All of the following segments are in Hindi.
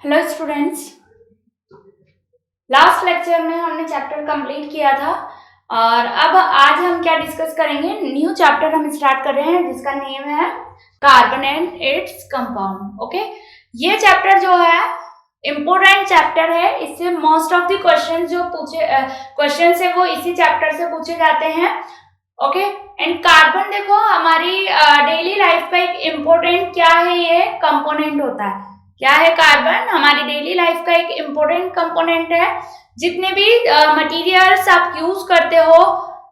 हेलो स्टूडेंट्स, लास्ट लेक्चर में हमने चैप्टर कंप्लीट किया था और अब आज हम क्या डिस्कस करेंगे। न्यू चैप्टर हम स्टार्ट कर रहे हैं जिसका नेम है carbon and its compound. Okay, ये चैप्टर जो है इम्पोर्टेंट चैप्टर है। इससे मोस्ट ऑफ द क्वेश्चन जो क्वेश्चन है वो इसी चैप्टर से पूछे जाते हैं। ओके, एंड कार्बन देखो हमारी डेली लाइफ का एक इम्पोर्टेंट क्या है, ये कंपोनेंट होता है। क्या है कार्बन? हमारी डेली लाइफ का एक इम्पोर्टेंट कंपोनेंट है। जितने भी मटेरियल्स आप यूज करते हो,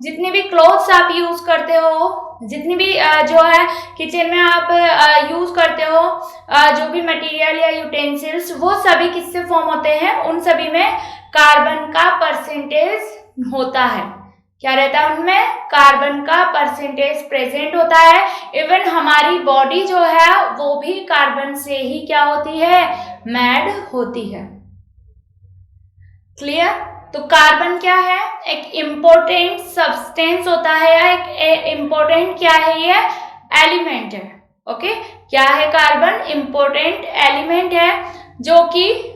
जितने भी क्लोथ्स आप यूज करते हो, जितनी भी जो है किचन में आप यूज करते हो, जो भी मटेरियल या यूटेंसिल्स, वो सभी किससे फॉर्म होते हैं? उन सभी में कार्बन का परसेंटेज होता है। क्या रहता है उनमें? कार्बन का परसेंटेज प्रेजेंट होता है। इवन हमारी बॉडी जो है वो भी कार्बन से ही क्या होती है? मेड होती है। क्लियर? तो कार्बन क्या है? एक इम्पोर्टेंट सब्सटेंस होता है या एक इम्पोर्टेंट क्या है? ये एलिमेंट है। ओके, क्या है कार्बन? इम्पोर्टेंट एलिमेंट है जो कि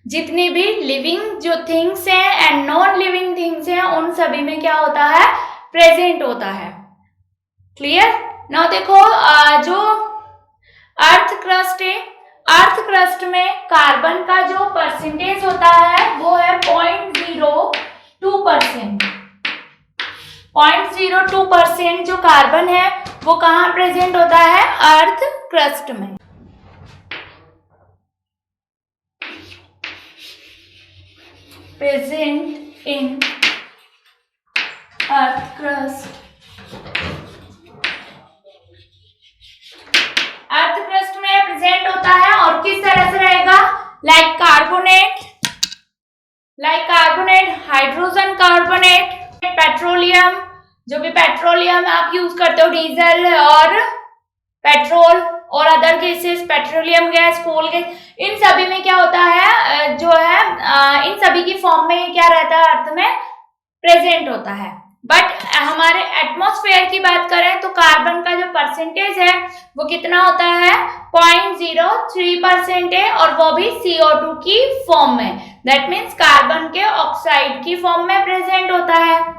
जितनी भी लिविंग जो थिंग्स हैं एंड नॉन लिविंग थिंग्स हैं उन सभी में क्या होता है? प्रेजेंट होता है। क्लियर? ना देखो जो अर्थ क्रस्ट है, अर्थ क्रस्ट में कार्बन का जो परसेंटेज होता है वो है 0.02%। 0.02% जो कार्बन है वो कहाँ प्रेजेंट होता है? अर्थ क्रस्ट में। Present in earth crust. Earth crust में प्रेजेंट होता है और किस तरह से रहेगा? Like carbonate, hydrogen carbonate, petroleum, जो भी पेट्रोलियम आप यूज करते हो, डीजल और पेट्रोल और other gases, petroleum gas, coal gas, इन सभी में क्या होता है? जो है इन सभी की फॉर्म में क्या रहता है? अर्थ में प्रेजेंट होता है। बट हमारे एटमॉस्फेयर की बात करें तो कार्बन का जो परसेंटेज है वो कितना होता है? 0.03% है और वो भी CO2 की फॉर्म में। दैट मीन्स कार्बन के ऑक्साइड की फॉर्म में प्रेजेंट होता है।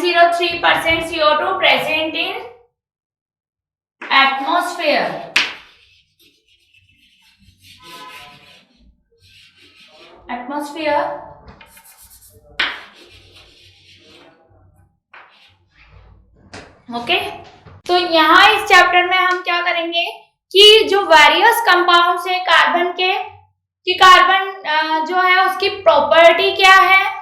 0.03% CO2 present in atmosphere. Okay, तो यहाँ इस चैप्टर में हम क्या करेंगे कि जो वेरियस कंपाउंड्स है कार्बन के, कि कार्बन जो है उसकी प्रॉपर्टी क्या है,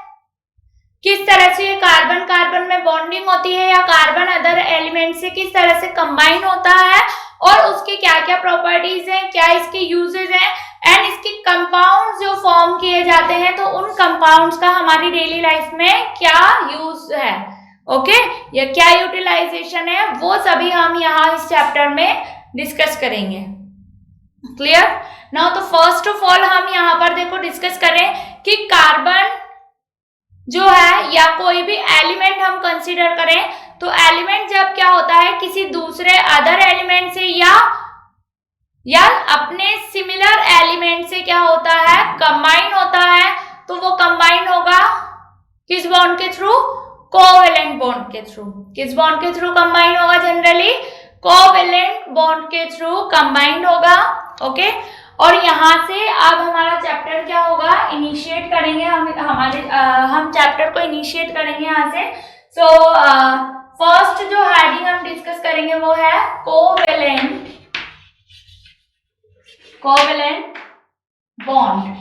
किस तरह से कार्बन कार्बन में बॉन्डिंग होती है या कार्बन अदर एलिमेंट से किस तरह से कंबाइन होता है और उसके क्या क्या प्रॉपर्टीज हैं, क्या इसके यूजेस हैं, एंड इसके कंपाउंड्स जो फॉर्म किए जाते हैं तो उन कंपाउंड्स का हमारी डेली लाइफ में क्या यूज है। ओके, या क्या यूटिलाइजेशन है, वो सभी हम यहाँ इस चैप्टर में डिस्कस करेंगे। क्लियर? नाउ तो फर्स्ट ऑफ ऑल हम यहाँ पर देखो डिस्कस करें कि कार्बन जो है या कोई भी एलिमेंट हम कंसीडर करें तो एलिमेंट जब क्या होता है किसी दूसरे अदर एलिमेंट से या अपने सिमिलर एलिमेंट से क्या होता है? कंबाइन होता है। तो वो कंबाइन होगा किस बॉन्ड के थ्रू? कोवेलेंट बॉन्ड के थ्रू। किस बॉन्ड के थ्रू कंबाइन होगा? जनरली कोवेलेंट बॉन्ड के थ्रू कंबाइंड होगा। ओके, और यहाँ से अब हमारा चैप्टर क्या होगा? इनिशिएट करेंगे हम चैप्टर को इनिशिएट करेंगे यहाँ से। सो फर्स्ट जो हेडिंग हम डिस्कस करेंगे वो है कोवेलेंट बॉन्ड।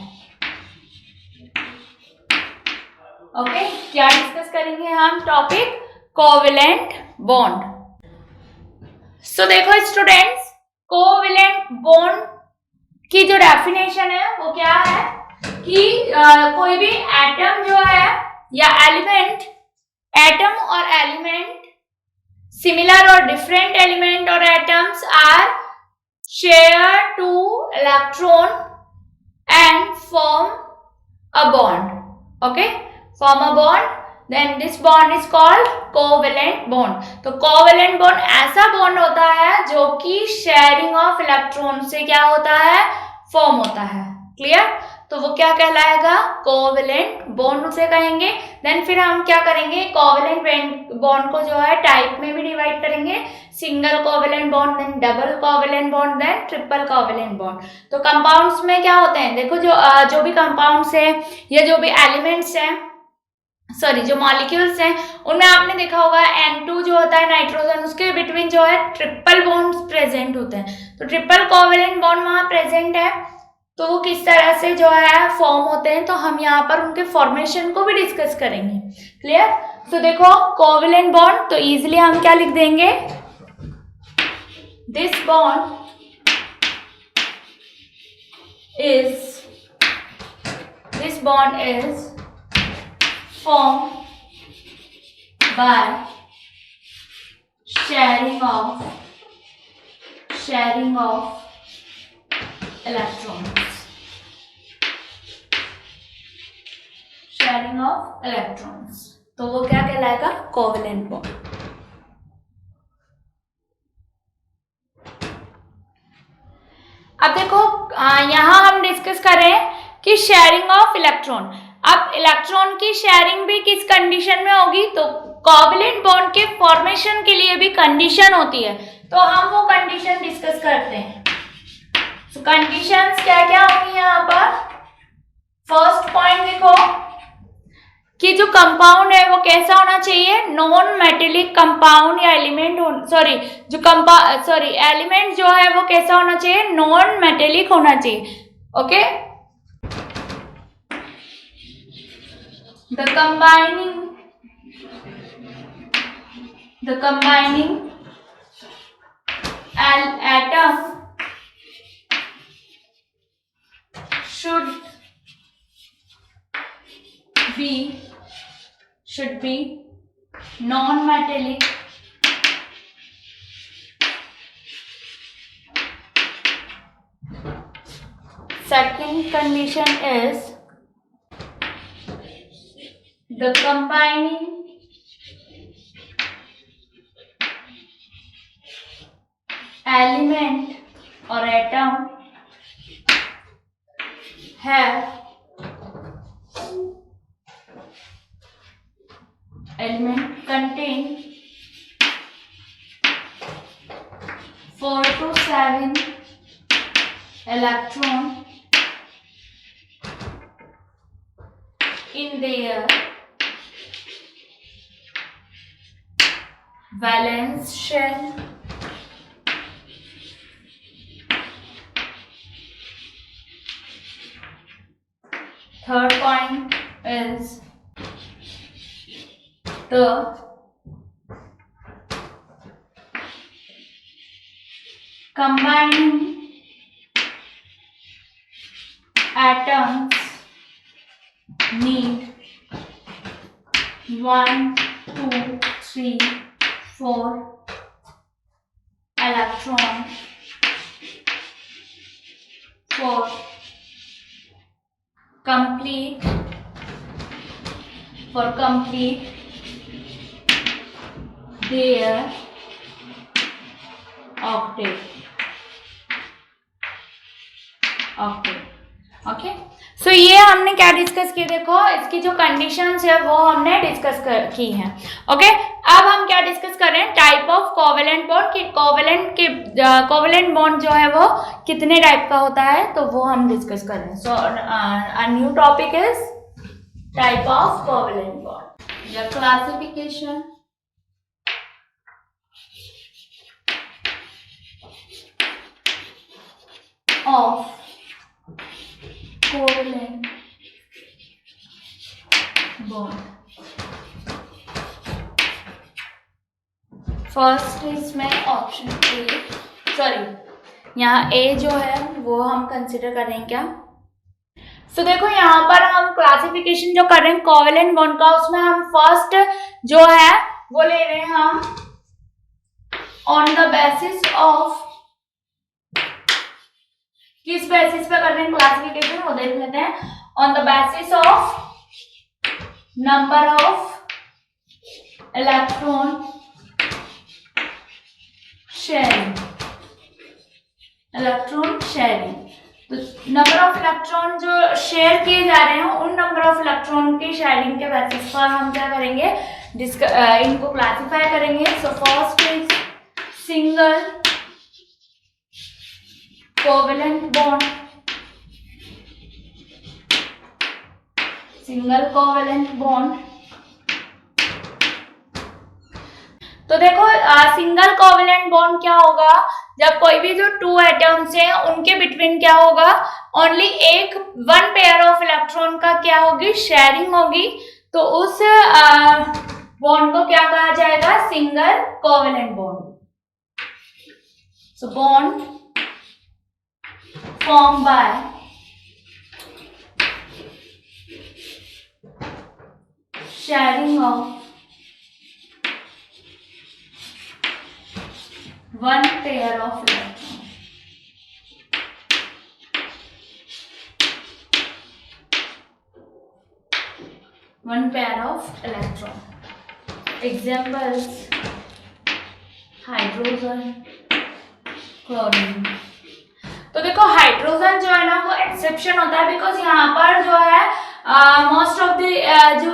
ओके, क्या डिस्कस करेंगे हम? Topic covalent bond. सो देखो स्टूडेंट्स, कोवेलेंट बॉन्ड की जो डेफिनेशन है वो क्या है कि कोई भी एटम जो है या एलिमेंट, एटम और एलिमेंट, सिमिलर और डिफरेंट एलिमेंट और atoms are share 2 electron and form a bond. Okay, form a bond, then this bond is called covalent bond. तो कोवेलेंट बॉन्ड ऐसा बॉन्ड होता है जो कि शेयरिंग ऑफ इलेक्ट्रॉन से क्या होता है, फॉर्म होता है। क्लियर? तो वो क्या कहलाएगा, कोवेलेंट बॉन्ड उसे कहेंगे। देन फिर हम क्या करेंगे, कोवेलेंट बॉन्ड को जो है टाइप में भी डिवाइड करेंगे, single covalent bond, then double covalent bond, then triple covalent bond. तो कंपाउंड्स में क्या होते हैं, देखो जो भी कंपाउंड्स है या जो भी एलिमेंट्स हैं, सॉरी जो मॉलिक्यूल्स हैं, उनमें आपने देखा होगा N2 जो होता है नाइट्रोजन, उसके बिटवीन जो है ट्रिपल बॉन्ड्स प्रेजेंट होते हैं। तो ट्रिपल कोवेलेंट बॉन्ड वहां प्रेजेंट है, तो वो किस तरह से जो है फॉर्म होते हैं, तो हम यहाँ पर उनके फॉर्मेशन को भी डिस्कस करेंगे। क्लियर? तो देखो कोवेलेंट बॉन्ड, तो इजिली हम क्या लिख देंगे, this bond is formed by sharing of electrons, तो वो क्या कहलाएगा, कोवेलेंट बॉन्ड। अब देखो यहां हम डिस्कस कर रहे हैं कि शेयरिंग ऑफ इलेक्ट्रॉन। अब इलेक्ट्रॉन की शेयरिंग भी किस कंडीशन में होगी, तो कोवेलेंट बॉन्ड के फॉर्मेशन के लिए भी कंडीशन होती है, तो हम वो कंडीशन डिस्कस करते हैं। तो कंडीशंस क्या क्या होंगी यहाँ पर, फर्स्ट पॉइंट देखो कि जो कंपाउंड है वो कैसा होना चाहिए, नॉन मेटेलिक कंपाउंड या एलिमेंट एलिमेंट जो है वो कैसा होना चाहिए, नॉन मेटेलिक होना चाहिए। Okay, the combining atom should be non-metallic second condition is the combining element or atom have contain 4 to 7 electron in their valence shell. Third point is the combining atoms need 1, 2, 3, 4 electron for complete their octet. Okay, so ये हमने क्या डिस्कस किया, देखो इसकी जो कंडीशंस है वो हमने डिस्कस की हैं। ओके, अब हम क्या डिस्कस कर रहे हैं, टाइप ऑफ कोवेलेंट बॉन्ड, कि कोवेलेंट बॉन्ड जो है वो कितने टाइप का होता है, तो वो हम डिस्कस कर रहे हैं। So a new topic is type of covalent bond या classification of covalent bond. First इसमें ऑप्शन ए, सॉरी यहाँ ए जो है वो हम कंसिडर कर रहे हैं क्या। सो देखो यहाँ पर हम क्लासिफिकेशन जो कर रहे हैं कोवेलेंट बॉन्ड का, उसमें हम फर्स्ट जो है वो ले रहे हैं हम ऑन द बेसिस ऑफ, किस बेसिस पे कर रहे हैं क्लासिफिकेशन वो देख लेते हैं, on the basis of number of electron sharing, electron sharing. तो नंबर ऑफ इलेक्ट्रॉन जो शेयर किए जा रहे हैं उन नंबर ऑफ इलेक्ट्रॉन की शेयरिंग के बेसिस पर हम क्या करेंगे, इनको क्लासिफाई करेंगे। So first is single covalent bond, single covalent bond. तो देखो सिंगल कोवेलेंट बॉन्ड क्या होगा, जब कोई भी जो टू एटम्स हैं उनके बिटवीन क्या होगा, ओनली एक वन पेयर ऑफ इलेक्ट्रॉन का क्या होगी, शेयरिंग होगी। तो उस बॉन्ड को क्या कहा जाएगा, single covalent bond. So bond form by sharing of one pair of electron, one pair of electron. Examples hydrogen, chlorine. तो देखो हाइड्रोजन जो है ना वो एक्सेप्शन होता है, बिकॉज यहाँ पर जो है मोस्ट ऑफ द जो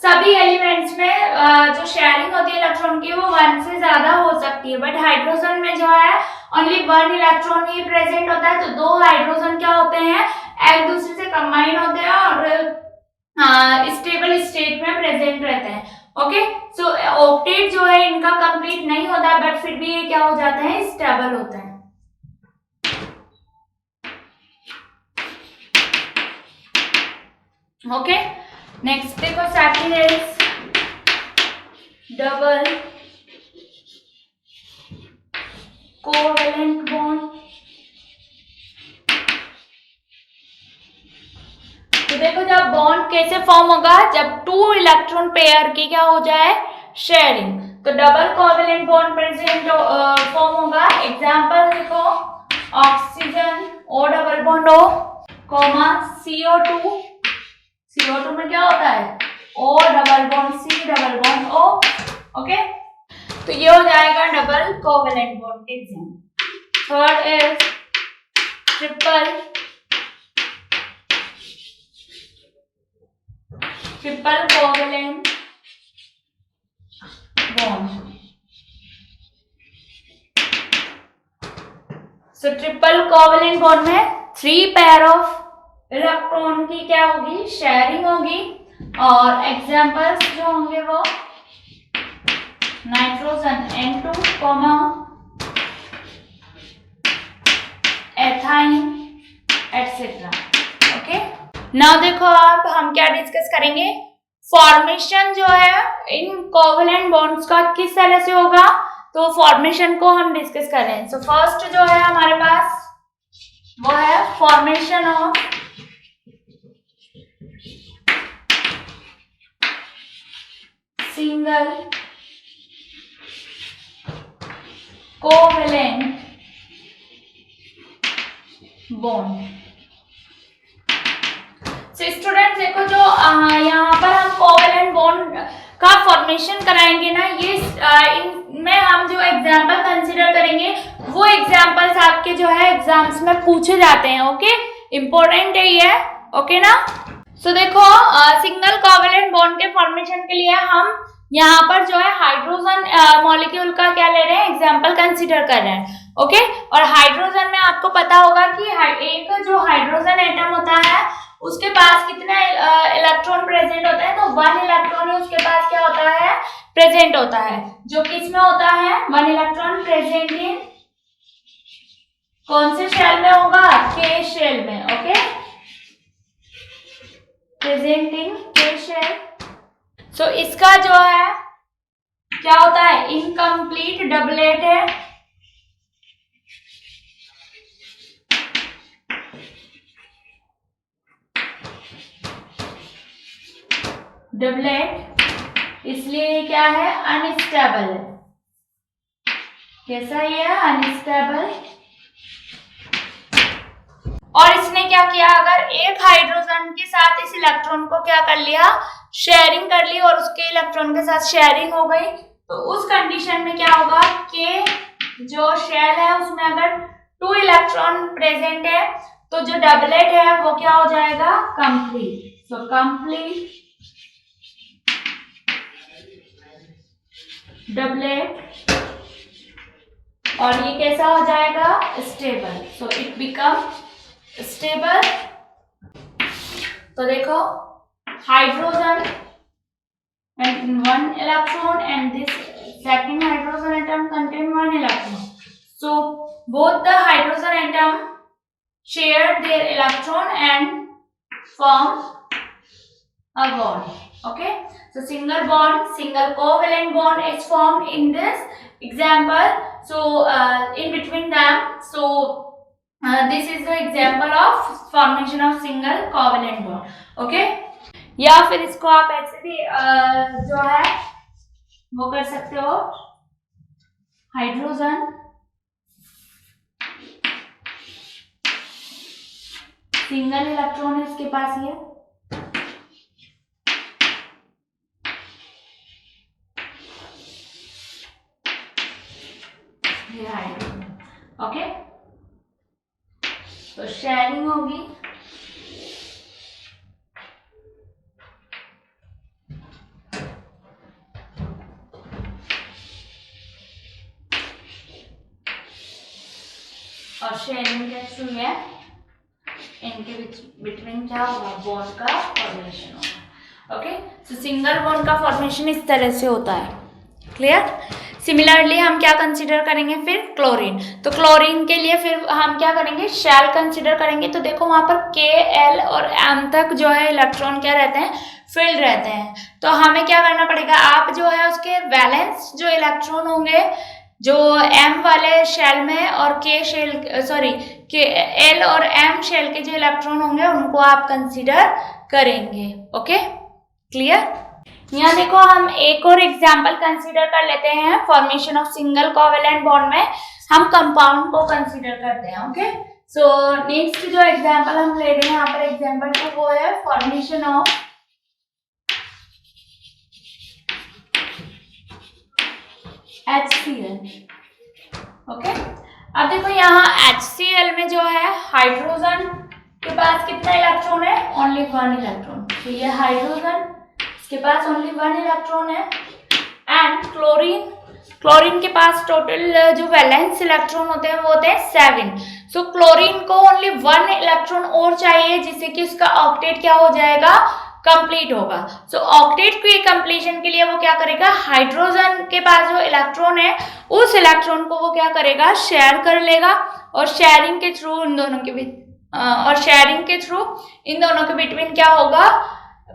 सभी एलिमेंट्स में जो शेयरिंग होती है इलेक्ट्रॉन की वो वन से ज्यादा हो सकती है, बट हाइड्रोजन में जो है ओनली वन इलेक्ट्रॉन ही प्रेजेंट होता है। तो दो हाइड्रोजन क्या होते हैं, एक दूसरे से कंबाइन होते हैं और स्टेबल स्टेट में प्रेजेंट रहते हैं। ओके, सो ऑक्टेट जो है इनका कंप्लीट नहीं होता है, बट फिर भी ये क्या हो जाते हैं, स्टेबल होते हैं। ओके, नेक्स्ट देखो second is double covalent bond. तो देखो जब बॉन्ड कैसे फॉर्म होगा, जब टू इलेक्ट्रॉन पेयर की क्या हो जाए, शेयरिंग। तो double covalent bond present form होगा। एग्जांपल देखो oxygen O double bond O, comma CO2, CO2 में क्या होता है, O double bond C double bond O। Okay, तो ये हो जाएगा double covalent bond example. Third is triple covalent bond. So triple covalent bond में 3 पेयर ऑफ इलेक्ट्रॉन की क्या होगी, शेयरिंग होगी। और एग्जांपल्स जो होंगे वो nitrogen N2, ethyne etcetera. Okay, now देखो आप हम क्या डिस्कस करेंगे, फॉर्मेशन जो है इन कोवेलेंट बॉन्ड्स का किस तरह से होगा, तो फॉर्मेशन को हम डिस्कस कर रहे हैं। सो फर्स्ट जो है हमारे पास वो है formation of single covalent bond. Student देखो जो यहाँ पर हम कोवेलेंट बॉन्ड का फॉर्मेशन कराएंगे ना, ये इनमें हम जो एग्जाम्पल कंसिडर करेंगे वो एग्जाम्पल्स आपके जो है एग्जाम्स में पूछे जाते हैं। ओके, इम्पोर्टेंट है ये। ओके ना, सो देखो सिंगल कोवेलेंट बॉन्ड के फॉर्मेशन के लिए हम यहाँ पर जो है हाइड्रोजन मॉलिक्यूल का क्या ले रहे हैं, एग्जाम्पल कंसिडर कर रहे हैं। ओके, और हाइड्रोजन में आपको पता होगा कि एक जो हाइड्रोजन एटम होता है उसके पास कितने इलेक्ट्रॉन प्रेजेंट होते हैं, तो 1 इलेक्ट्रॉन उसके पास क्या होता है, प्रेजेंट होता है। जो किस में होता है, 1 इलेक्ट्रॉन प्रेजेंट इन कौन से शेल में होगा, K शेल में। Okay, present in K shell. So इसका जो है क्या होता है, इनकम्प्लीट डबलेट है। डबलेट इसलिए क्या है, अनस्टेबल है। कैसा ये है, अनस्टेबल। और इसने क्या किया, अगर एक हाइड्रोजन के साथ इस इलेक्ट्रॉन को क्या कर लिया, शेयरिंग कर ली, और उसके इलेक्ट्रॉन के साथ शेयरिंग हो गई, तो उस कंडीशन में क्या होगा कि जो शेल है उसमें अगर 2 इलेक्ट्रॉन प्रेजेंट है तो जो डबलेट है वो क्या हो जाएगा, कंप्लीट। सो कंप्लीट डबलेट, और ये कैसा हो जाएगा, stable. So it become stable. तो देखो hydrogen and 1 electron and this second hydrogen atom contain 1 electron. So both the hydrogen atom share their electron and form a bond. Okay, so single bond, single covalent bond is formed in this example. So in between them, so this is the example of formation of single covalent bond. Okay, या फिर इसको आप ऐसे भी जो है वो कर सकते हो, हाइड्रोजन सिंगल इलेक्ट्रॉन है इसके पास, ये हाइड्रोजन। ओके, तो शेयरिंग होगी, और शेयरिंग के थ्रू है इनके बिटवीन क्या होगा, बॉन्ड का फॉर्मेशन होगा। ओके, सो सिंगल बॉन्ड का फॉर्मेशन इस तरह से होता है। क्लियर? सिमिलरली हम क्या कंसीडर करेंगे फिर, क्लोरीन। तो क्लोरीन के लिए फिर हम क्या करेंगे, शेल कंसीडर करेंगे। तो देखो वहां पर के, एल और एम तक जो है इलेक्ट्रॉन क्या रहते हैं, फिल्ड रहते हैं। तो हमें क्या करना पड़ेगा, आप जो है उसके वैलेंस जो इलेक्ट्रॉन होंगे जो एम वाले शेल में और के शेल के एल और एम शेल के जो इलेक्ट्रॉन होंगे उनको आप कंसीडर करेंगे। Okay, clear? यहाँ देखो हम एक और एग्जांपल कंसीडर कर लेते हैं। Formation of single covalent bond में हम कंपाउंड को कंसीडर करते हैं। ओके, सो नेक्स्ट जो एग्जांपल हम ले रहे हैं यहाँ पर एग्जांपल तो वो है फॉर्मेशन ऑफ HCl। ओके, अब देखो यहाँ HCl में जो है हाइड्रोजन के पास कितना इलेक्ट्रॉन है, ओनली 1 इलेक्ट्रॉन। तो ये हाइड्रोजन, इसके पास ओनली 1 इलेक्ट्रॉन है। एंड क्लोरीन के पास टोटल जो वैलेंस इलेक्ट्रॉन होते हैं वो होते हैं 7। सो क्लोरीन को ओनली 1 इलेक्ट्रॉन और चाहिए जिससे कि उसका ऑक्टेट क्या हो जाएगा, कंप्लीट होगा। सो ऑक्टेट की कंप्लीशन के लिए वो क्या करेगा, हाइड्रोजन के पास जो इलेक्ट्रॉन है उस इलेक्ट्रॉन को वो क्या करेगा, शेयर कर लेगा, और शेयरिंग के थ्रू इन दोनों के बिटवीन क्या होगा,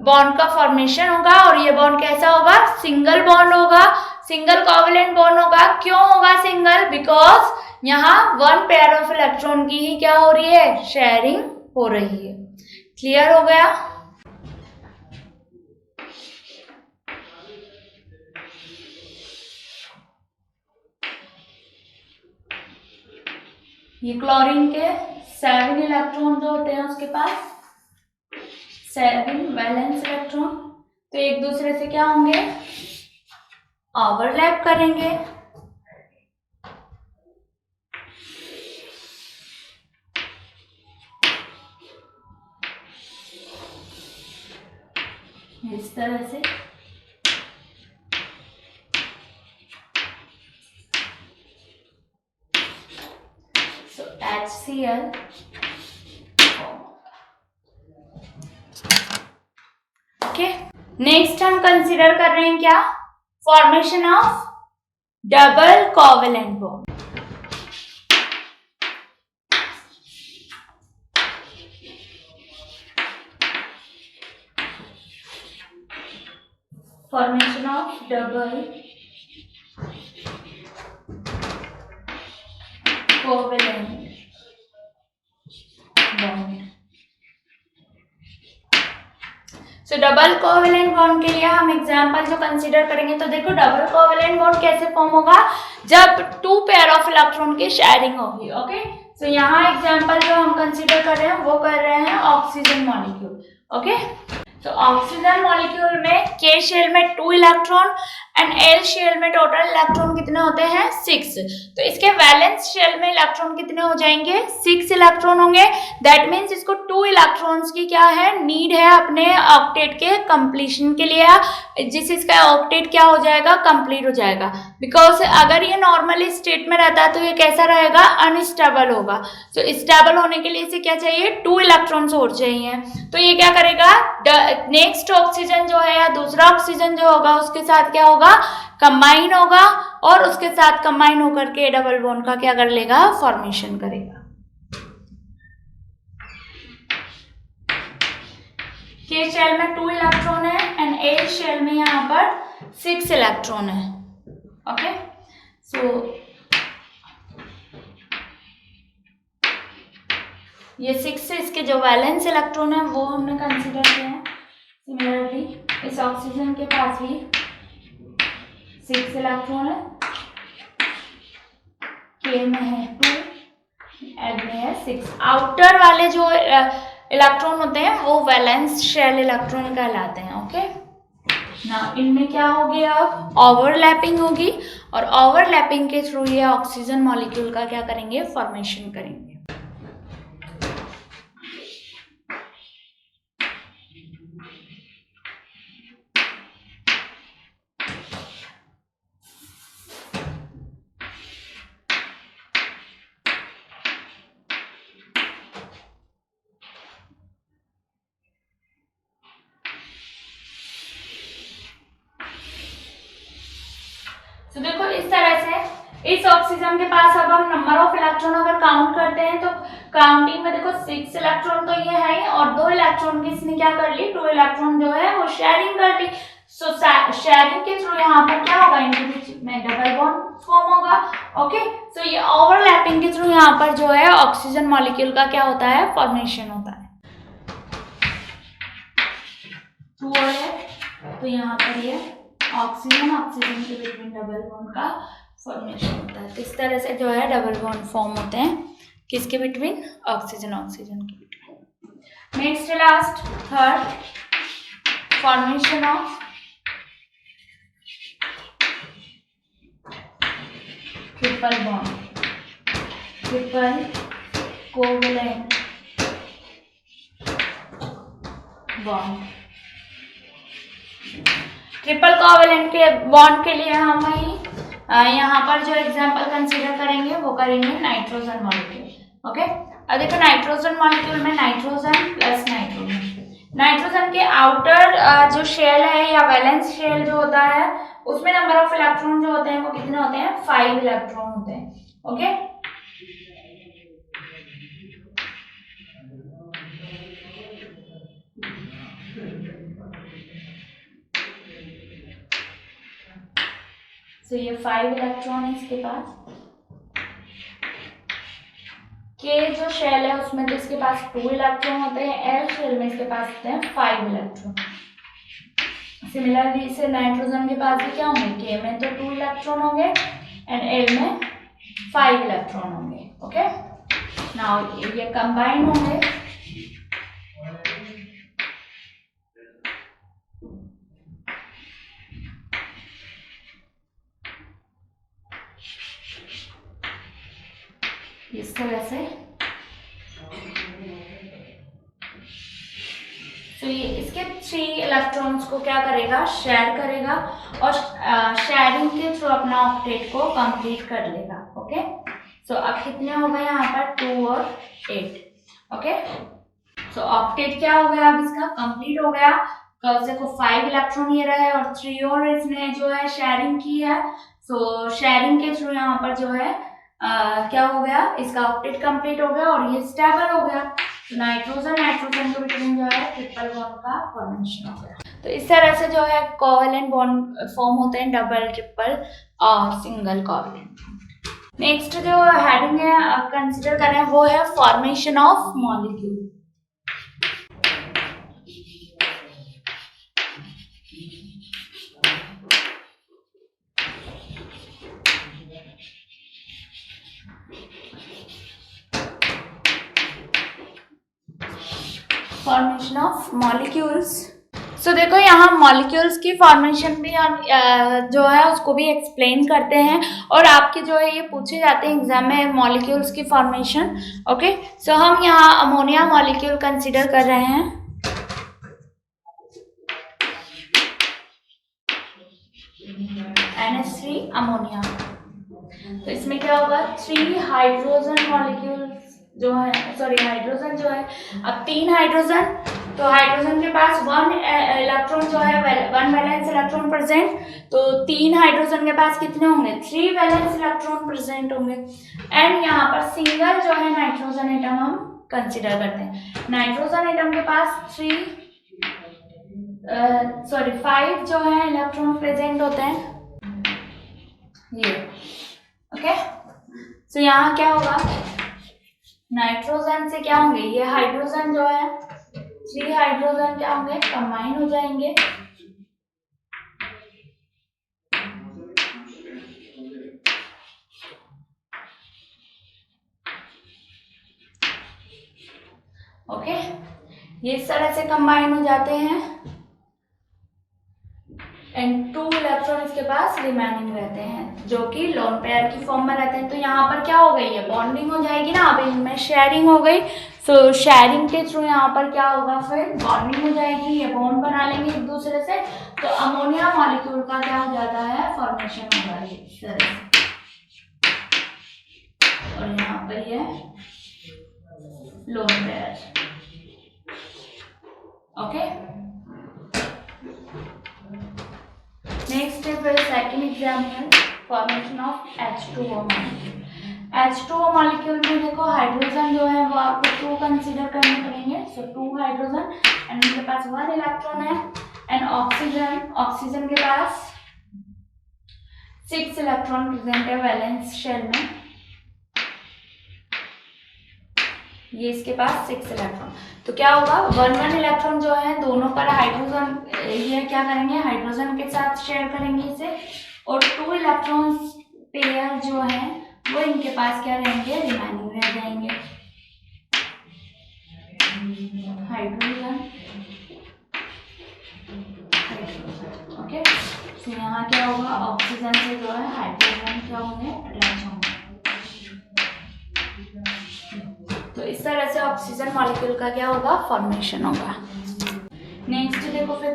बॉन्ड का फॉर्मेशन होगा। और ये बॉन्ड कैसा होगा, सिंगल बॉन्ड होगा, सिंगल कोवेलेंट बॉन्ड होगा। क्यों होगा सिंगल, बिकॉज यहाँ 1 पेयर ऑफ इलेक्ट्रॉन की ही क्या हो रही है, शेयरिंग हो रही है। क्लियर हो गया? ये क्लोरीन के 7 इलेक्ट्रॉन जो होते हैं उसके पास 7 वैलेंस इलेक्ट्रॉन, तो एक दूसरे से क्या होंगे, ओवरलैप करेंगे। इस तरह से HCl। ओके, नेक्स्ट हम कंसीडर कर रहे हैं क्या, formation of double covalent bond. Formation of double covalent bond. So double covalent bond के लिए हम एग्जांपल जो कंसीडर करेंगे, तो देखो डबल कोवेलेंट बॉन्ड कैसे फॉर्म होगा, जब 2 पेयर ऑफ इलेक्ट्रॉन की शेयरिंग होगी। ओके, तो यहाँ एग्जाम्पल जो हम कंसिडर कर रहे हैं वो कर रहे हैं ऑक्सीजन मॉलिक्यूल। ओके, तो ऑक्सीजन मॉलिक्यूल में के शेल में 2 इलेक्ट्रॉन एंड एल शेल में टोटल इलेक्ट्रॉन कितने होते हैं 6। तो इसके वैलेंस शेल में इलेक्ट्रॉन कितने हो जाएंगे 6 इलेक्ट्रॉन होंगे। दैट मीन्स इसको 2 इलेक्ट्रॉन्स की क्या है नीड है अपने ऑक्टेट के कंप्लीशन के लिए, जिससे इसका ऑक्टेट क्या हो जाएगा कंप्लीट हो जाएगा। बिकॉज अगर ये नॉर्मली स्टेट में रहता है तो ये कैसा रहेगा अनस्टेबल होगा। तो स्टेबल होने के लिए इसे क्या चाहिए 2 इलेक्ट्रॉन्स और चाहिए। तो ये क्या करेगा नेक्स्ट ऑक्सीजन जो है या दूसरा ऑक्सीजन जो होगा उसके साथ क्या होगा कंबाइन होगा और उसके साथ कंबाइन होकर के डबल बॉन्ड का क्या कर लेगा फॉर्मेशन करेगा। के शेल में 2 इलेक्ट्रॉन है एंड ए शेल में यहाँ पर 6 इलेक्ट्रॉन है। ओके, सो ये 6 से इसके जो वैलेंस इलेक्ट्रॉन है वो हमने कंसीडर किया है। सिमिलरली इस ऑक्सीजन के पास भी 6 इलेक्ट्रॉन है, के में है 2, एल में है 6। आउटर वाले जो इलेक्ट्रॉन होते हैं वो वैलेंस शेल इलेक्ट्रॉन कहलाते हैं। ओके, ना इनमें क्या होगी अब ओवरलैपिंग होगी और ओवरलैपिंग के थ्रू ये ऑक्सीजन मॉलिक्यूल का क्या करेंगे फॉर्मेशन करेंगे। तो देखो इस तरह से इस ऑक्सीजन के पास अब हम नंबर ऑफ इलेक्ट्रॉन अगर काउंट करते हैं तो काउंटिंग में देखो 6 इलेक्ट्रॉन तो ये है और 2 इलेक्ट्रॉन की इसने क्या कर ली 2 इलेक्ट्रॉन जो है वो शेयरिंग कर ली। सो शेयरिंग के थ्रू यहाँ पर क्या होगा इनके बीच में डबल बॉन्ड फॉर्म होगा। ओके, सो ये ओवरलैपिंग के थ्रू यहाँ पर जो है ऑक्सीजन मॉलिक्यूल का क्या होता है फॉर्मेशन होता है। तो यहाँ पर ये ऑक्सीजन के बिटवीन डबल बॉन्ड का फॉर्मेशन होता है। तो इस तरह से जो है डबल बॉन्ड फॉर्म होते हैं किसके बिटवीन ऑक्सीजन के between. Next last third formation of triple bond, triple covalent bond. Triple covalent के बॉन्ड के लिए हम यहाँ पर जो एग्जांपल कंसीडर करेंगे वो करेंगे नाइट्रोजन मॉलिक्यूल। ओके, अब देखो नाइट्रोजन मॉलिक्यूल में नाइट्रोजन प्लस नाइट्रोजन के आउटर जो शेल है या वैलेंस शेल जो होता है उसमें नंबर ऑफ इलेक्ट्रॉन जो होते हैं वो कितने होते हैं 5 इलेक्ट्रॉन होते हैं। ओके, तो ये 5 इलेक्ट्रॉन है इसके पास। के जो शेल है उसमें तो इसके पास 2 इलेक्ट्रॉन होते हैं, एल शेल में इसके पास होते हैं 5 इलेक्ट्रॉन। सिमिलरली से नाइट्रोजन के पास भी क्या होंगे के में तो 2 इलेक्ट्रॉन होंगे एंड एल में 5 इलेक्ट्रॉन होंगे। ओके, नाउ ये कंबाइन होंगे इस तरह से। तो ये इसके 3 इलेक्ट्रॉन्स को क्या करेगा शेयर करेगा और शेयरिंग के थ्रू अपना ऑक्टेट को कंप्लीट कर लेगा। ओके, सो अब कितने हो गए यहाँ पर 2 और 8। ओके, सो ऑक्टेट क्या हो गया अब इसका कंप्लीट हो गया। देखो 5 इलेक्ट्रॉन ये रहे और 3 और इसने जो है शेयरिंग की है। सो शेयरिंग के थ्रू यहाँ पर जो है क्या हो गया इसका ऑक्टेट कंप्लीट हो गया और ये स्टेबल हो गया। नाइट्रोजन के बिटवीन जो है ट्रिपल बॉन्ड का फॉर्मेशन हो गया। तो इस तरह से जो है कोवैलेंट बॉन्ड फॉर्म होते हैं डबल ट्रिपल और सिंगल कोवैलेंट। नेक्स्ट जो हेडिंग है कंसीडर करें वो है formation of molecule. Formation of molecules. So देखो यहाँ मॉलिक्यूल्स की फॉर्मेशन भी हम जो है उसको भी एक्सप्लेन करते हैं और आपके जो है ये पूछे जाते हैं एग्जाम में मॉलिक्यूल्स की फॉर्मेशन। ओके, सो हम यहाँ अमोनिया मॉलिक्यूल कंसीडर कर रहे हैं। NH3 ammonia. तो इसमें क्या होगा, 3 हाइड्रोजन मॉलिक्यूल्स जो है, सॉरी हाइड्रोजन जो है, अब 3 हाइड्रोजन, तो हाइड्रोजन के पास 1 इलेक्ट्रॉन जो है 1 वैलेंस इलेक्ट्रॉन प्रेजेंट, तो 3 हाइड्रोजन के पास कितने होंगे, 3 वैलेंस इलेक्ट्रॉन प्रेजेंट होंगे। एंड यहाँ पर सिंगल जो है नाइट्रोजन एटम हम कंसिडर करते हैं। नाइट्रोजन एटम के पास 5 जो है इलेक्ट्रॉन प्रेजेंट होते हैं ये। ओके, सो यहाँ क्या होगा, नाइट्रोजन से क्या होंगे, ये हाइड्रोजन जो है 3 हाइड्रोजन क्या होंगे, कंबाइन हो जाएंगे। ओके, ये इस तरह से कंबाइन हो जाते हैं एंड 2 इलेक्ट्रॉन इसके पास रिमेनिंग रहते हैं जो कि लोन पेयर की फॉर्म में रहते हैं। तो यहाँ पर क्या हो गई है, बॉन्डिंग हो जाएगी ना, अब इनमें शेयरिंग हो गई। सो शेयरिंग के थ्रू यहाँ पर क्या होगा, फिर बॉन्डिंग हो जाएगी, ये बॉन्ड बना लेंगे एक दूसरे से। तो अमोनिया मॉलिक्यूल का क्या हो जाता है, फॉर्मेशन होगा है इस तरह से। और यहाँ पर ये लोन पेयर। ओके, नेक्स्ट है फिर second example, formation of H2O molecule. H2O molecule में देखो हाइड्रोजन जो है वो आपको 2 कंसीडर करने पड़ेंगे। सो 2 हाइड्रोजन एंड उनके पास 1 इलेक्ट्रॉन है एंड ऑक्सीजन के पास 6 इलेक्ट्रॉन प्रेजेंट है वैलेंस शेल में, ये इसके पास 6 इलेक्ट्रॉन। तो क्या होगा, 1 इलेक्ट्रॉन जो है दोनों पर हाइड्रोजन, ये क्या करेंगे, हाइड्रोजन के साथ शेयर करेंगे इसे, और 2 इलेक्ट्रॉन पेयर जो है वो इनके पास क्या रहेंगे, रिमेनिंग रह जाएंगे, हाइड्रोजन। ओके, तो यहाँ क्या होगा, ऑक्सीजन से जो है हाइड्रोजन क्या होंगे, अटैच होंगे। तो इस तरह से ऑक्सीजन मॉलिक्यूल का क्या होगा, फॉर्मेशन होगा। नेक्स्ट देखो फिर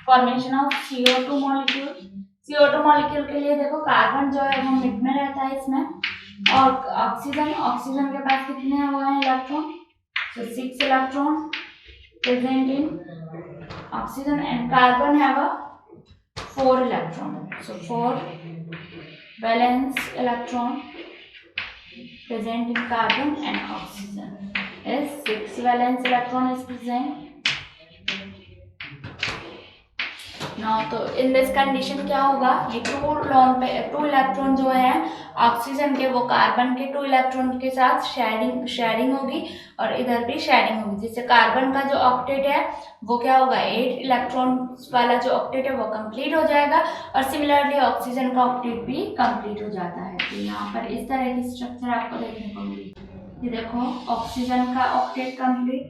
formation of CO2 molecule. CO2 molecule के लिए देखो कार्बन जो है वो मिड में रहता है इसमें, और ऑक्सीजन के पास कितने हुए हैं electron, so 6 electron present in oxygen and carbon have 4 electron, so 4 valence electron present in carbon and oxygen is 6 valence electron is present now। तो in this condition क्या होगा, ये 2 इलेक्ट्रॉन जो है ऑक्सीजन के वो कार्बन के 2 इलेक्ट्रॉन के साथ शेयरिंग होगी और इधर भी शेयरिंग होगी, जिससे कार्बन का जो ऑक्टेट है वो क्या होगा, 8 इलेक्ट्रॉन वाला जो ऑक्टेट है वो कंप्लीट हो जाएगा और सिमिलरली ऑक्सीजन का ऑक्टेट भी कंप्लीट हो जाता है। तो यहाँ पर इस तरह की स्ट्रक्चर आपको देखने को मिलेगी। ये देखो ऑक्सीजन का ऑक्टेट कंप्लीट,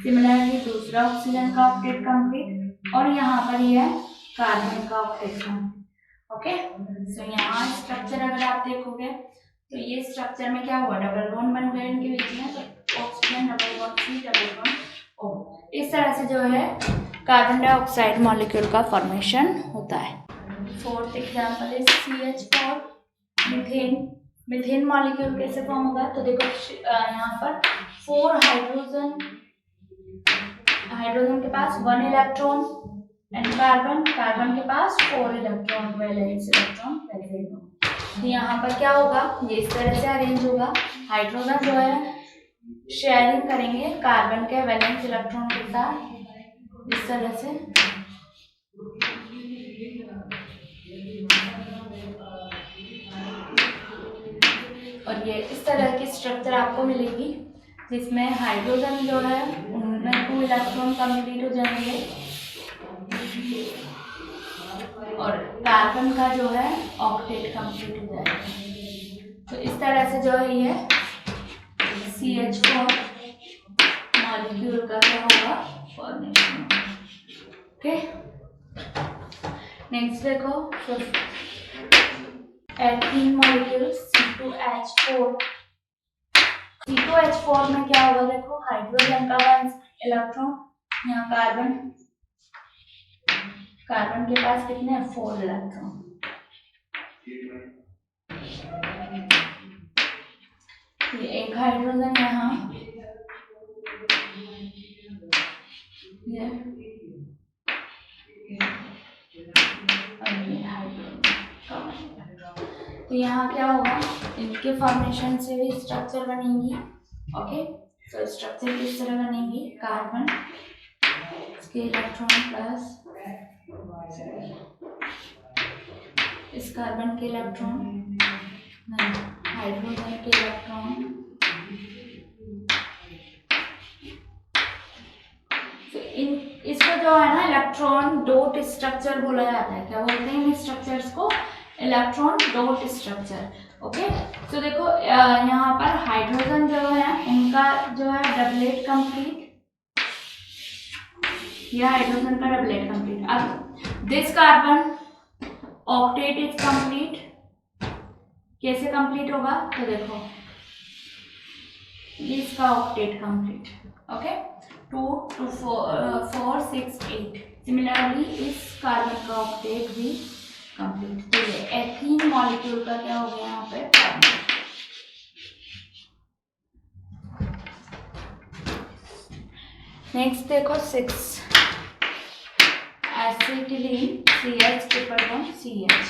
सिमिलरली दूसरा ऑक्सीजन का ऑक्टेट कंप्लीट, और यहाँ पर ये है कार्बन का ऑक्टेट कंप्लीट। ओके, सो यहाँ स्ट्रक्चर अगर आप देखोगे तो ये स्ट्रक्चर में क्या हुआ, डबल बॉन्ड बन गए इनके बीच में, तो oxygen double bond C double bond O, इस तरह से जो है कार्बन डाइऑक्साइड मॉलिक्यूल का फॉर्मेशन होता है। Fourth example is CH4 methane. Methane molecule कैसे फॉर्म होगा, तो देखो यहाँ पर 4 हाइड्रोजन के पास 1 इलेक्ट्रॉन एंड कार्बन के पास 4 इलेक्ट्रॉन वैलेंस इलेक्ट्रॉन प्रेजेंट होगा। तो यहाँ पर क्या होगा, ये इस तरह से अरेंज होगा, हाइड्रोजन जो है शेयरिंग करेंगे कार्बन के वैलेंस इलेक्ट्रॉन के साथ इस तरह से, और ये इस तरह की स्ट्रक्चर आपको मिलेगी जिसमें हाइड्रोजन जो है उनमें 2 इलेक्ट्रॉन कंप्लीट हो जाएंगे और कार्बन का जो है ऑक्टेट कंप्लीट हो जाएगा। तो इस तरह से जो है ये CH4 मॉलिक्यूल का क्या होगा, फॉर्मेशन होगा। ओके, नेक्स्ट देखो एथीन मॉलिक्यूल C2H4। C2H4 में क्या होगा, देखो हाइड्रोजन का 1 इलेक्ट्रॉन, यहाँ कार्बन के पास कितने हैं, 4 इलेक्ट्रॉन। ये एक हाइड्रोजन यहाँ, ये तो यहाँ क्या होगा, इनके फॉर्मेशन से भी स्ट्रक्चर बनेगी। ओके, तो स्ट्रक्चर किस तरह बनेगी, कार्बन इसके इलेक्ट्रॉन प्लस इस कार्बन के इलेक्ट्रॉन, हाइड्रोजन के इलेक्ट्रॉन, तो इसको जो है ना इलेक्ट्रॉन डॉट स्ट्रक्चर बोला जाता है। क्या बोलते हैं इन स्ट्रक्चर्स को, इलेक्ट्रॉन डॉट स्ट्रक्चर। ओके, तो देखो यहाँ पर हाइड्रोजन जो है उनका जो है डबलेट कंप्लीट, यह हाइड्रोजन का डबलेट कंप्लीट। अब this carbon octet is complete, कैसे कंप्लीट होगा, तो देखो इसका ऑक्टेट कंप्लीट। ओके, 2 2 4 6 8। सिमिलरली इस कार्बन का ऑक्टेट भी कंप्लीट। तो ये एथीन मॉलिक्यूल का क्या हो गया यहाँ पे, नेक्स्ट देखो 6 acetylene CH triple bond CH।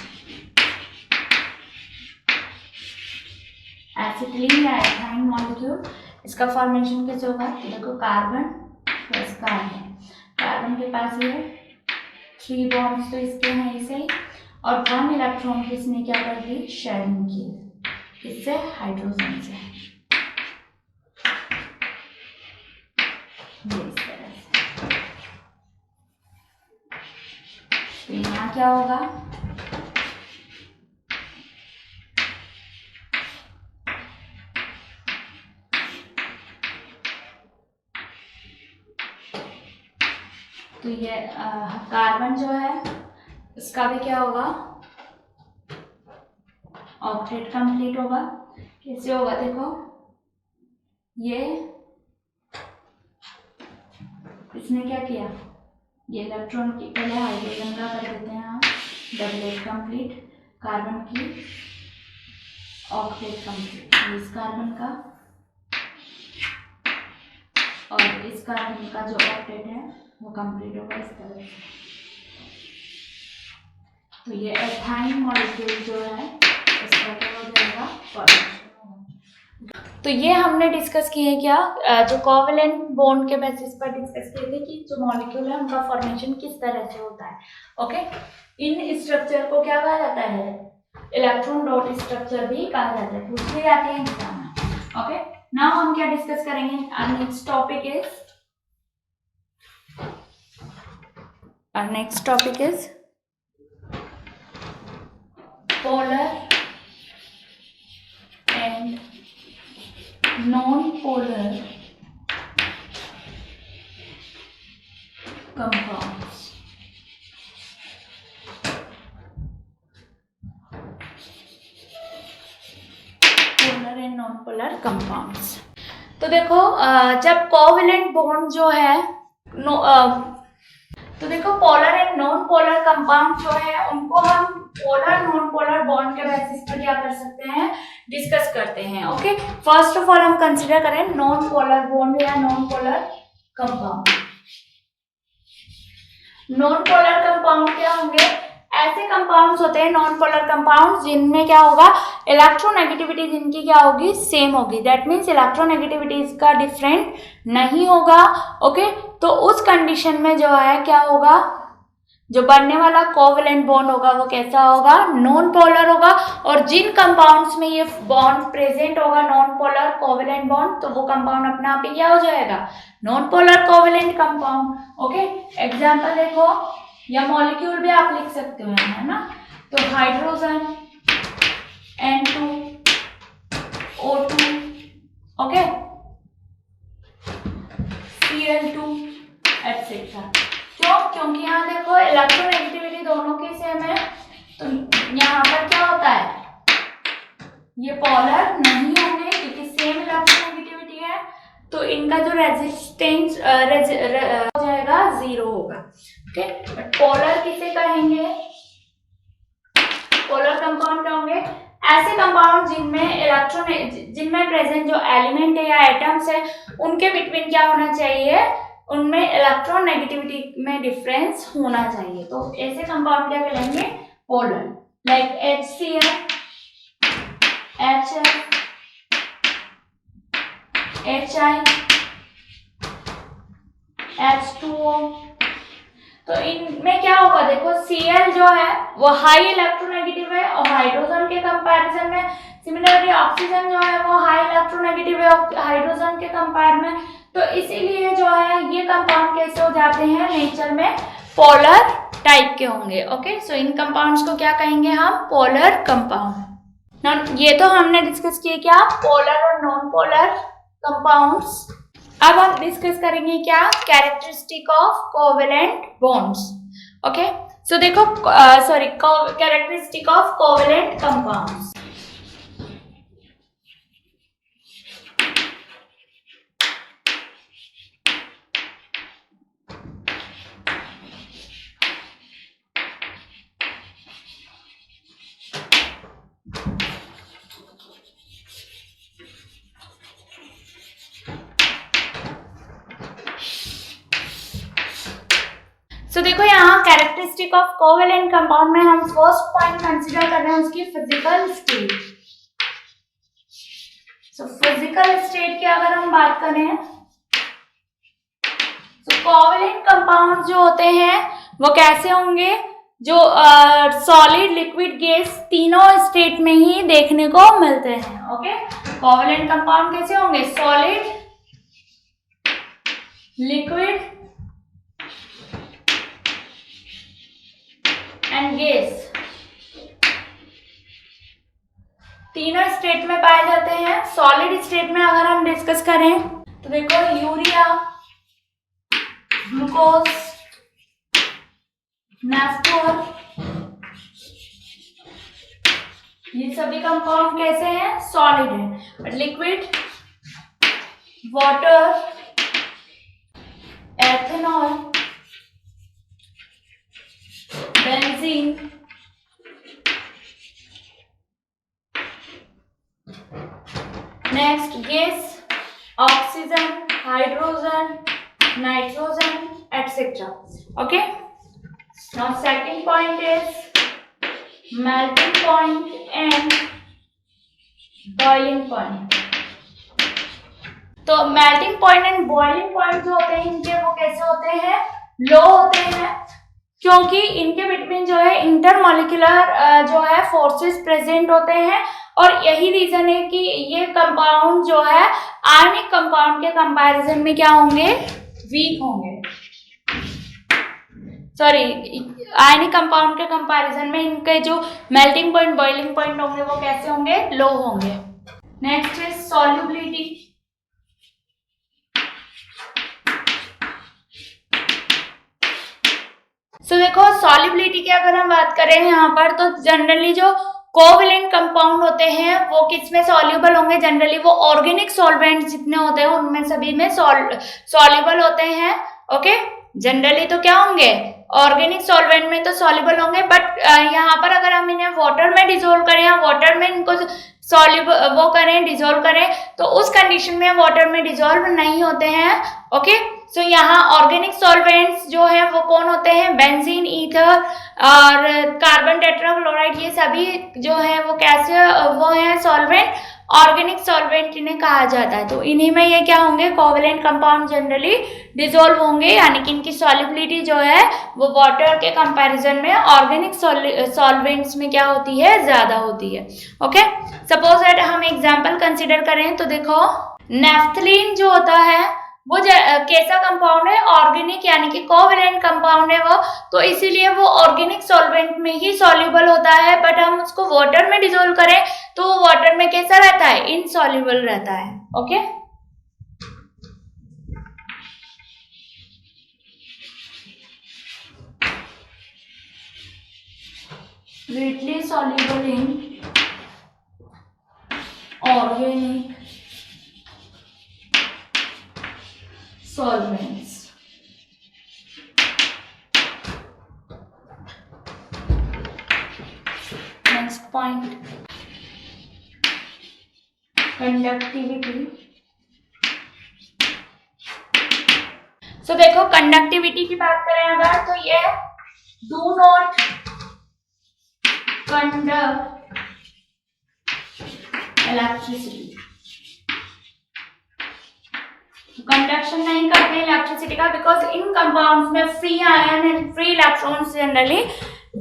Acetylene या एथाइन मॉलिक्यूल, इसका फॉर्मेशन कैसे होगा, देखो कार्बन प्लस कार्बन, कार्बन के पास ये 3 बॉन्ड्स तो इसके हैं ऐसे ही, और 1 इलेक्ट्रॉन किसने क्या कर दी, शेयरिंग की, इससे हाइड्रोजन से, इस तरह से। तो यहाँ क्या होगा, तो ये कार्बन जो है इसका भी क्या होगा, ऑक्टेट कंप्लीट होगा। कैसे होगा, देखो ये इसने क्या किया, ये इलेक्ट्रॉन की पहले हाइड्रोजन का कर देते हैं हम डबलेट कंप्लीट, कार्बन की ऑक्टेट कंप्लीट, इस कार्बन का और इस कार्बन का जो ऑक्टेट है वो कंप्लीट होगा इस तरह से। तो ये एथाइन मॉलिक्यूल जो है इसका क्या हो जाएगा, फॉर्मेशन होगा। तो ये हमने डिस्कस किए क्या, जो कोवेलेंट बॉन्ड के बेसिस पर डिस्कस किए थे कि जो मॉलिक्यूल है उनका फॉर्मेशन किस तरह से होता है। ओके, इन स्ट्रक्चर को क्या कहा जाता है, इलेक्ट्रॉन डॉट स्ट्रक्चर भी कहा जाता है, पूछे जाते हैं एग्जाम में। ओके, नाउ हम क्या डिस्कस करेंगे, next topic is polar and non-polar compounds। polar and non-polar compounds। तो देखो जब कोवेलेंट बॉन्ड जो है तो देखो polar and non polar compound जो है उनको हम पोलर नॉन पोलर बॉन्ड के बेसिस पर क्या कर सकते हैं, डिस्कस करते हैं। ओके, फर्स्ट ऑफ ऑल हम कंसीडर करें नॉन पोलर बॉन्ड या non polar compound. Non polar compound क्या होंगे, ऐसे कंपाउंड्स होते हैं नॉन पोलर कंपाउंड्स जिनमें क्या होगा, इलेक्ट्रोनेगेटिविटी जिनकी क्या होगी, सेम होगी। दैट मीन्स इलेक्ट्रोनेगेटिविटी का डिफरेंट नहीं होगा। ओके, तो उस कंडीशन में जो है क्या होगा, जो बनने वाला कोवेलेंट बॉन्ड होगा वो कैसा होगा, नॉन पोलर होगा। और जिन कंपाउंड्स में ये बॉन्ड प्रेजेंट होगा नॉन पोलर कोवेलेंट बॉन्ड, तो वो कंपाउंड अपना आप ही क्या हो जाएगा, non polar covalent compound. Okay, example देखो, या मॉलिक्यूल भी आप लिख सकते हो, है ना। तो हाइड्रोजन N2O2, ओके, ये पोलर नहीं होंगे क्योंकि सेम इलेक्ट्रोनेगेटिविटी है, तो इनका जो रेजिस्टेंस हो जाएगा 0 होगा। ओके, पोलर किसे कहेंगे? पोलर कंपाउंड क्या होंगे? ऐसे कंपाउंड जिनमें प्रेजेंट जो एलिमेंट है या एटम्स है उनके बिटवीन क्या होना चाहिए? उनमें इलेक्ट्रोनेगेटिविटी में डिफरेंस होना चाहिए। तो ऐसे कंपाउंड क्या कहलाएंगे? Polar. Like HCl, HF, HI, H2O। तो इनमें क्या होगा? देखो Cl जो है वो हाई इलेक्ट्रोनेगेटिव है और हाइड्रोजन के कंपैरिजन में, सिमिलरली ऑक्सीजन जो है वो हाई इलेक्ट्रोनेगेटिव है हाइड्रोजन के कंपेयर में। तो इसीलिए जो है ये कंपाउंड कैसे हो जाते हैं? नेचर में पोलर टाइप के होंगे। ओके, सो इन कंपाउंड्स को क्या कहेंगे हम? Polar compound. ये तो हमने डिस्कस किए क्या? पोलर और नॉन पोलर कंपाउंड्स। अब हम डिस्कस करेंगे क्या? Characteristic of covalent bonds. Okay, so देखो कैरेक्टरिस्टिक ऑफ कोवेलेंट कंपाउंड्स। तो देखो यहाँ कैरेक्टरिस्टिक ऑफ कोवेलेंट कंपाउंड में हम फर्स्ट पॉइंट कंसीडर कर रहे हैं उसकी physical state. So physical state की अगर हम बात करें तो कोवेलेंट कंपाउंड जो होते हैं वो कैसे होंगे? जो सॉलिड, लिक्विड, गैस तीनों स्टेट में ही देखने को मिलते हैं। ओके, कोवेलेंट कंपाउंड कैसे होंगे? सॉलिड, लिक्विड एंड गैस तीनों स्टेट में पाए जाते हैं। सॉलिड स्टेट में अगर हम डिस्कस करें तो देखो यूरिया, ग्लूकोज, नेफ्थोर, ये सभी कंपाउंड कैसे हैं? सॉलिड है। But liquid, water, ethanol, benzene, next gas, oxygen, hydrogen, nitrogen, etc. Okay, now second point is melting point and boiling point. तो melting point and boiling point जो होते हैं इनके वो कैसे होते हैं? लो होते हैं, क्योंकि इनके बिटवीन जो है इंटरमॉलिक्यूलर जो है फोर्सेस प्रेजेंट होते हैं और यही रीजन है कि ये कंपाउंड जो है आयनिक कंपाउंड के कंपैरिजन में क्या होंगे? वीक होंगे। सॉरी, आयनिक कंपाउंड के कंपैरिजन में इनके जो मेल्टिंग पॉइंट, बॉइलिंग पॉइंट होंगे वो कैसे होंगे? लो होंगे। Next is solubility. सो देखो सॉल्युबिलिटी की अगर हम बात करें यहाँ पर तो जनरली जो कोवेलेंट कंपाउंड होते हैं वो किस में सॉल्युबल होंगे? जनरली वो ऑर्गेनिक सॉल्वेंट जितने होते हैं उनमें सभी में सॉल्युबल होते हैं। ओके, जनरली तो क्या होंगे? ऑर्गेनिक सॉल्वेंट में तो सॉल्युबल होंगे, बट यहाँ पर अगर हम इन्हें वाटर में डिसोल्व करें या वाटर में इनको सॉल्युबल वो करें, डिसोल्व करें, तो उस कंडीशन में वाटर में डिसोल्व नहीं होते हैं। ओके, सो यहाँ ऑर्गेनिक सॉल्वेंट्स जो है वो कौन होते हैं? बेंजीन, ईथर और कार्बन टेट्राक्लोराइड, ये सभी जो है वो कैसे वो है? सॉल्वेंट, ऑर्गेनिक सॉल्वेंट इन्हें कहा जाता है। तो इन्हीं में ये क्या होंगे? कोवेलेंट कंपाउंड जनरली डिसोल्व होंगे, यानी कि इनकी सॉल्युबिलिटी जो है वो वाटर के कंपैरिजन में ऑर्गेनिक सॉल्वेंट्स में क्या होती है? ज्यादा होती है। ओके, सपोज दैट हम एग्जांपल कंसीडर करें तो देखो नेफ्थलीन जो होता है वो कैसा कंपाउंड है? ऑर्गेनिक, यानी कि कोवेलेंट कंपाउंड है वो, तो इसीलिए वो ऑर्गेनिक सॉल्वेंट में ही सॉल्युबल होता है। बट हम उसको वाटर में डिसोल्व करें तो वो वाटर में कैसा रहता है? इनसॉल्युबल रहता है। Okay, readily soluble in organic solvents. Next point, conductivity. So देखो कंडक्टिविटी की बात करें अगर, तो ये do not conduct electricity, conduction नहीं करते इलेक्ट्रिसिटी का, बिकॉज इन कंपाउंड्स में free ion and free electrons generally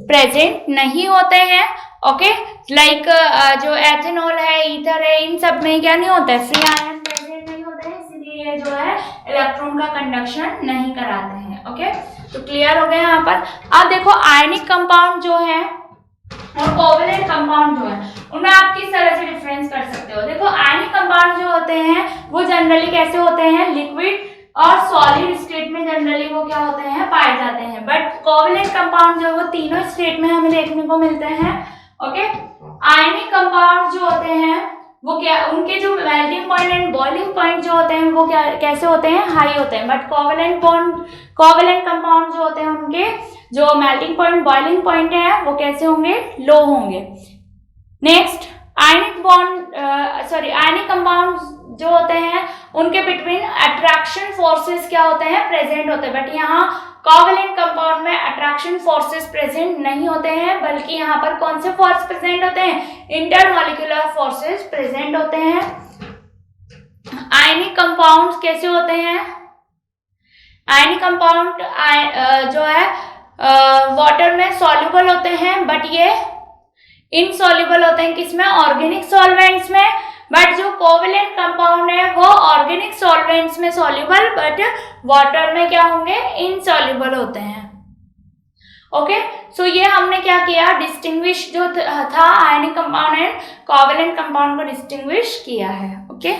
present नहीं होते हैं। ओके, लाइक जो एथेनॉल है, ईथर है, इन सब में क्या नहीं होता है, फ्री आयन प्रेजेंट नहीं होते हैं, इसलिए ये जो है इलेक्ट्रॉन का कंडक्शन नहीं कराते हैं। ओके, तो क्लियर हो गया यहाँ पर। अब देखो आयनिक कंपाउंड जो है और कोवेलेंट कंपाउंड जो है, उनमें आप किस तरह से डिफरेंस कर सकते हो। देखो आयनिक कंपाउंड जो होते हैं वो जनरली कैसे होते हैं, लिक्विड और सॉलिड स्टेट में जनरली वो क्या होते हैं, पाए जाते हैं। बट कोवेलेंट कंपाउंड जो है वो तीनों स्टेट में हमें देखने को मिलते हैं। ओके, आयनिक कंपाउंड जो होते हैं वो क्या, उनके जो melting point and boiling point जो होते हैं वो क्या कैसे होते हैं, हाई होते हैं। बट कोवेलेंट कंपाउंड जो होते हैं उनके जो मेल्टिंग पॉइंट बॉइलिंग पॉइंट है वो कैसे होंगे, लो होंगे। नेक्स्ट, आयनिक कंपाउंड जो होते हैं उनके बिटवीन अट्रैक्शन फोर्सेस क्या होते हैं, प्रेजेंट होते हैं। बट यहाँ कोवेलेंट कंपाउंड में अट्रैक्शन फोर्सेस प्रेजेंट नहीं होते हैं, बल्कि यहाँ पर कौन से फोर्स प्रेजेंट होते हैं, इंटरमॉलिक्यूलर फोर्सेस प्रेजेंट होते हैं। आयनिक कंपाउंड्स कैसे होते हैं, आयनिक कंपाउंड जो है वाटर में सॉल्युबल होते हैं, बट ये इनसॉल्युबल होते हैं किसमें, ऑर्गेनिक सॉल्वेंट्स में। बट जो कोवेलेंट कंपाउंड है वो ऑर्गेनिक सॉल्वेंट्स में सॉल्युबल, बट वाटर में क्या होंगे, इनसॉल्युबल होते हैं। ओके, सो ये हमने क्या किया, डिस्टिंग्विश जो था ionic compound and covalent compound को डिस्टिंग्विश किया है। ओके